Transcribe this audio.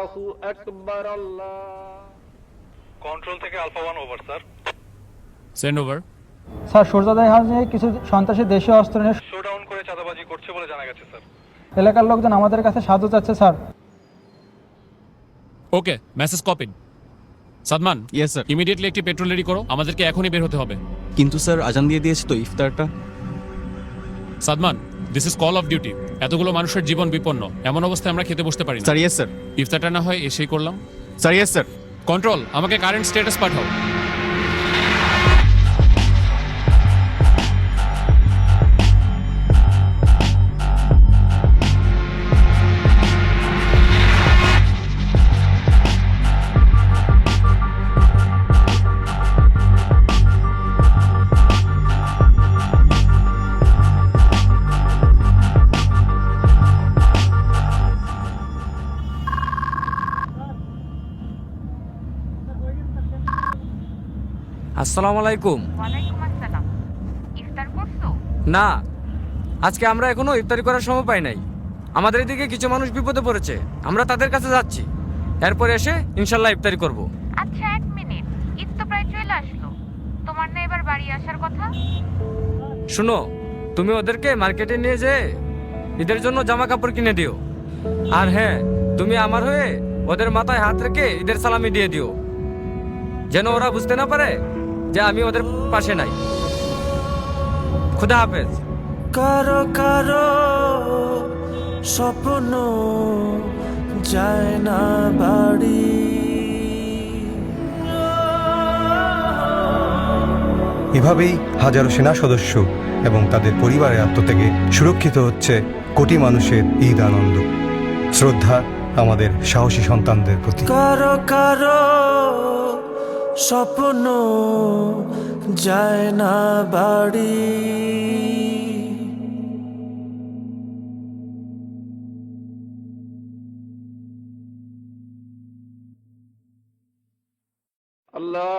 আল্লাহু আকবার আল্লাহ। কন্ট্রোল থেকে alpha 1 over sir. Send over. Sir সূর্যোদয় হাউসে কিছু সন্ত্রাসী দেশীয় অস্ত্র নিয়ে শোডাউন করে চাঁদাবাজি করছে বলে জানা গেছে স্যার। এলাকার লোকজন আমাদের কাছে সাহায্য চাচ্ছে sir. Okay, message copied. Sadman, yes sir. Immediately একটি পেট্রোল রেডি করো, আমাদেরকে এখনই বের হতে হবে। কিন্তু স্যার আজান দিয়ে দিয়েছে তো ইফতারটা। Sadman, this is call of duty. এতগুলো মানুষের জীবন বিপন্ন, এমন অবস্থায় আমরা খেতে বসতে পারি না। Sir yes sir. ইফতারটা না হয় এসেই করলাম। Sir yes sir. কন্ট্রোল, আমাকে কারেন্ট স্ট্যাটাস পাঠাও। আসসালামু আলাইকুম। ওয়ালাইকুম আসসালাম। ইফতার করছো? না, আজকে আমরা এখনো ইফতারি করার সময় পাই নাই। আমাদের এদিকে কিছু মানুষ বিপদে পড়েছে, আমরা তাদের কাছে যাচ্ছি। এরপর এসে ইনশাল্লাহ ইফতারি করব। আচ্ছা, 1 মিনিট, ঈদ তো প্রায় চলে আসলো। তোমার না এবার বাড়ি আসার কথা? শুনো, তুমি ওদেরকে মার্কেটে নিয়ে যেয়ে ঈদের জন্য জামা কাপড় কিনে দিও। আর হ্যাঁ, তুমি আমার হয়ে ওদের মাথায় হাত রেখে ঈদের সালামি দিয়ে দিও, যেন ওরা বুঝতে না পারে যে আমি ওদের পাশে নাই। খুদা হাফেজ। কারো কারো স্বপ্ন যায় না বাড়ি। এভাবেই হাজারো সেনা সদস্য এবং তাদের পরিবারের আত্মত্যাগে সুরক্ষিত হচ্ছে কোটি মানুষের ঈদ আনন্দ। শ্রদ্ধা আমাদের সাহসী সন্তানদের প্রতি। কারো কারো স্বপ্ন যায় না বাড়ি। আল্লাহ